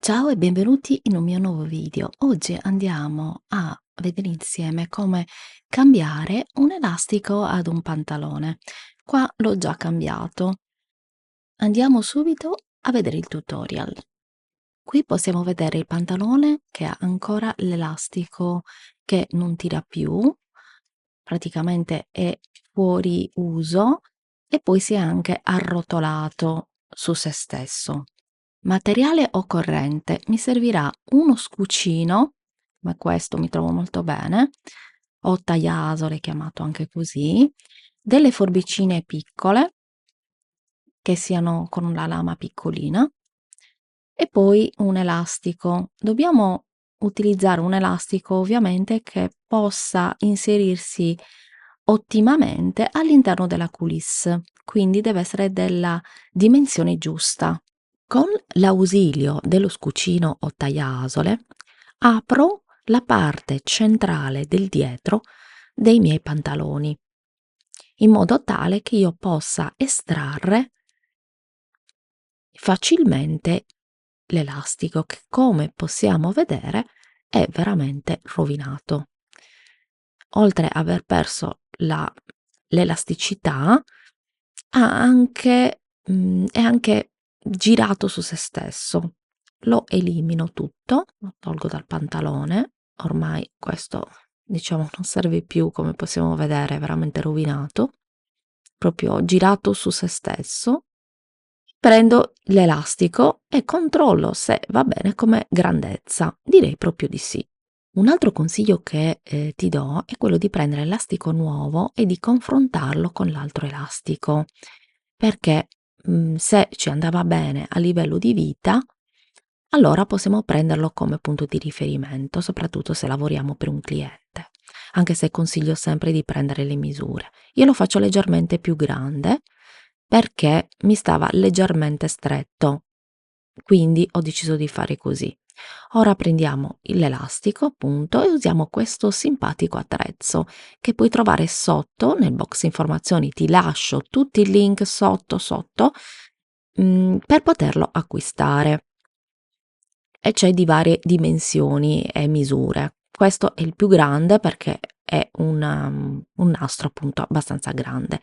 Ciao e benvenuti in un mio nuovo video. Oggi andiamo a vedere insieme come cambiare un elastico ad un pantalone. Qua l'ho già cambiato. Andiamo subito a vedere il tutorial. Qui possiamo vedere il pantalone che ha ancora l'elastico che non tira più, praticamente è fuori uso e poi si è anche arrotolato su se stesso. Materiale occorrente: mi servirà uno scucino, ma questo mi trovo molto bene, o tagliasole chiamato anche così, delle forbicine piccole che siano con la lama piccolina e poi un elastico. Dobbiamo utilizzare un elastico ovviamente che possa inserirsi ottimamente all'interno della coulisse, quindi deve essere della dimensione giusta. Con l'ausilio dello scucino o tagliasole apro la parte centrale del dietro dei miei pantaloni, in modo tale che io possa estrarre facilmente l'elastico che, come possiamo vedere, è veramente rovinato. Oltre a aver perso l'elasticità, è anche girato su se stesso. Lo elimino tutto, lo tolgo dal pantalone, ormai questo diciamo non serve più, come possiamo vedere, è veramente rovinato, proprio girato su se stesso. Prendo l'elastico e controllo se va bene come grandezza. Direi proprio di sì. Un altro consiglio che ti do è quello di prendere l'elastico nuovo e di confrontarlo con l'altro elastico, perché se ci andava bene a livello di vita, allora possiamo prenderlo come punto di riferimento, soprattutto se lavoriamo per un cliente, anche se consiglio sempre di prendere le misure. Io lo faccio leggermente più grande perché mi stava leggermente stretto, quindi ho deciso di fare così. Ora prendiamo l'elastico appunto e usiamo questo simpatico attrezzo che puoi trovare sotto nel box informazioni. Ti lascio tutti i link sotto per poterlo acquistare, e c'è di varie dimensioni e misure. Questo è il più grande perché è un nastro appunto abbastanza grande.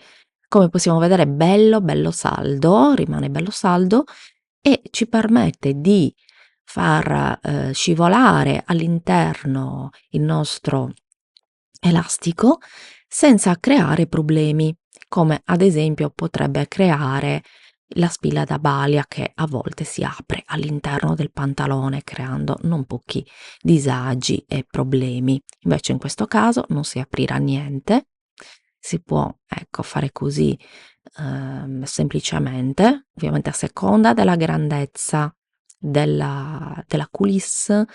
Come possiamo vedere, bello saldo, rimane bello saldo e ci permette di far scivolare all'interno il nostro elastico senza creare problemi, come ad esempio potrebbe creare la spilla da balia che a volte si apre all'interno del pantalone creando non pochi disagi e problemi. Invece in questo caso non si aprirà niente, si può ecco fare così semplicemente, ovviamente a seconda della grandezza della coulisse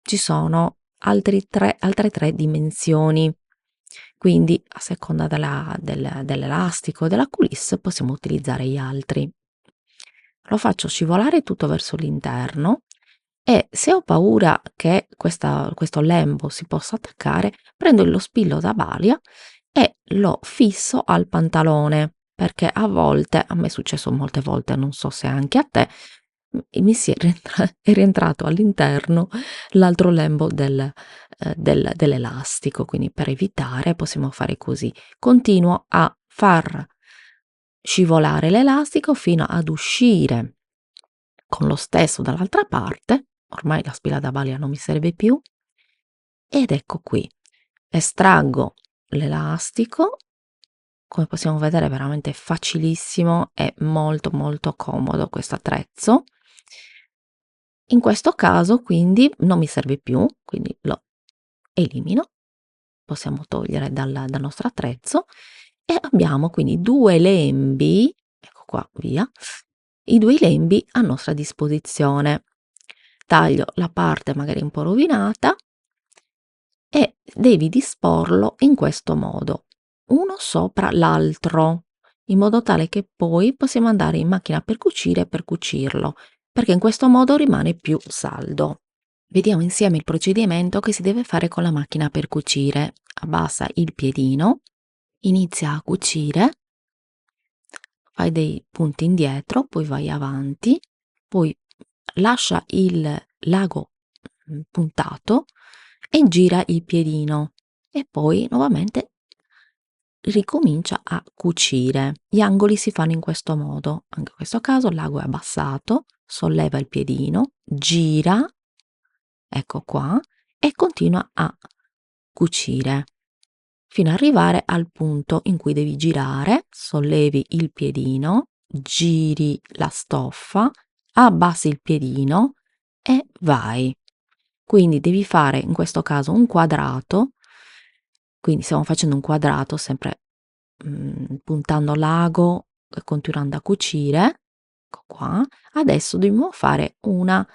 ci sono altre tre dimensioni, quindi a seconda dell'elastico della coulisse possiamo utilizzare gli altri. Lo faccio scivolare tutto verso l'interno e se ho paura che questo lembo si possa attaccare, prendo lo spillo da balia e lo fisso al pantalone, perché a volte, a me è successo molte volte, non so se anche a te, mi è rientrato all'interno l'altro lembo dell'elastico, quindi per evitare possiamo fare così. Continuo a far scivolare l'elastico fino ad uscire con lo stesso dall'altra parte, ormai la spilla da balia non mi serve più, ed ecco qui, estraggo l'elastico. Come possiamo vedere è veramente facilissimo e molto comodo questo attrezzo. In questo caso quindi non mi serve più, quindi lo elimino, possiamo togliere dal nostro attrezzo e abbiamo quindi due lembi, ecco qua, via, i due lembi a nostra disposizione. Taglio la parte magari un po' rovinata e devi disporlo in questo modo, uno sopra l'altro, in modo tale che poi possiamo andare in macchina per cucire e per cucirlo, perché in questo modo rimane più saldo. Vediamo insieme il procedimento che si deve fare con la macchina per cucire. Abbassa il piedino, inizia a cucire, fai dei punti indietro, poi vai avanti, poi lascia il l'ago puntato e gira il piedino e poi nuovamente ricomincia a cucire. Gli angoli si fanno in questo modo, anche in questo caso l'ago è abbassato, solleva il piedino, gira, ecco qua, e continua a cucire fino ad arrivare al punto in cui devi girare, sollevi il piedino, giri la stoffa, abbassi il piedino e vai. Quindi devi fare in questo caso un quadrato, quindi stiamo facendo un quadrato sempre puntando l'ago e continuando a cucire, ecco qua. Adesso dobbiamo fare una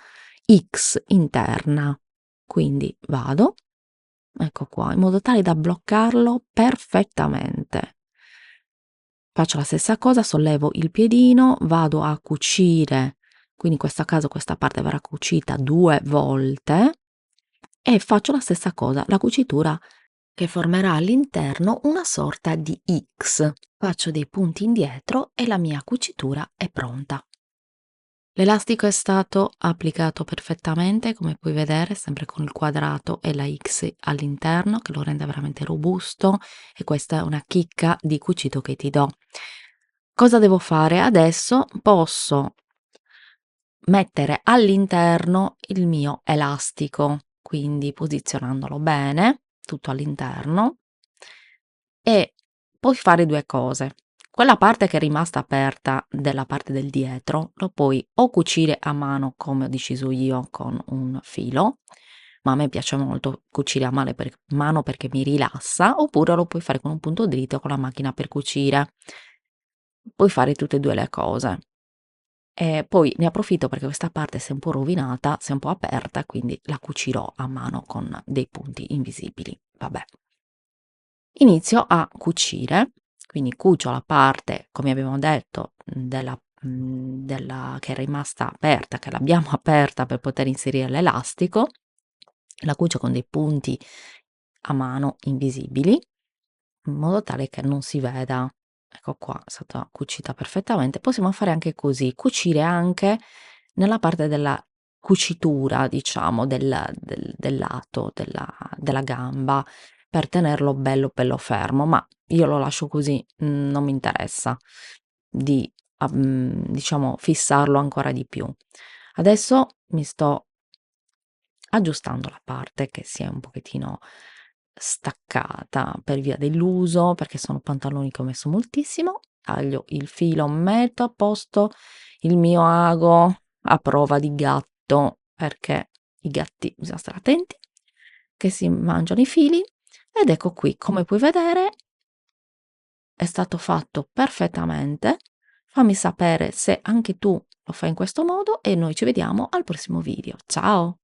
X interna, quindi vado, ecco qua, in modo tale da bloccarlo perfettamente. Faccio la stessa cosa, sollevo il piedino, vado a cucire, quindi in questo caso questa parte verrà cucita 2 volte e faccio la stessa cosa, la cucitura che formerà all'interno una sorta di X. Faccio dei punti indietro e la mia cucitura è pronta. L'elastico è stato applicato perfettamente, come puoi vedere, sempre con il quadrato e la X all'interno, che lo rende veramente robusto, e questa è una chicca di cucito che ti do. Cosa devo fare? Adesso posso mettere all'interno il mio elastico, quindi posizionandolo bene, tutto all'interno, e puoi fare 2 cose. Quella parte che è rimasta aperta della parte del dietro lo puoi o cucire a mano come ho deciso io con un filo, ma a me piace molto cucire a mano perché mi rilassa, oppure lo puoi fare con un punto dritto con la macchina per cucire. Puoi fare tutte e 2 le cose. E poi ne approfitto perché questa parte si è un po' rovinata, si è un po' aperta, quindi la cucirò a mano con dei punti invisibili. Vabbè. Inizio a cucire, quindi cucio la parte, come abbiamo detto, della che è rimasta aperta, che l'abbiamo aperta per poter inserire l'elastico, la cucio con dei punti a mano invisibili, in modo tale che non si veda. Ecco qua, è stata cucita perfettamente. Possiamo fare anche così, cucire anche nella parte della cucitura, diciamo, del lato della gamba, per tenerlo bello fermo, ma io lo lascio così, non mi interessa di, diciamo, fissarlo ancora di più. Adesso mi sto aggiustando la parte che si è un pochettino staccata per via dell'uso, perché sono pantaloni che ho messo moltissimo. Taglio il filo, metto a posto il mio ago a prova di gatto, perché i gatti bisogna stare attenti che si mangiano i fili, ed ecco qui, come puoi vedere è stato fatto perfettamente. Fammi sapere se anche tu lo fai in questo modo e noi ci vediamo al prossimo video. Ciao!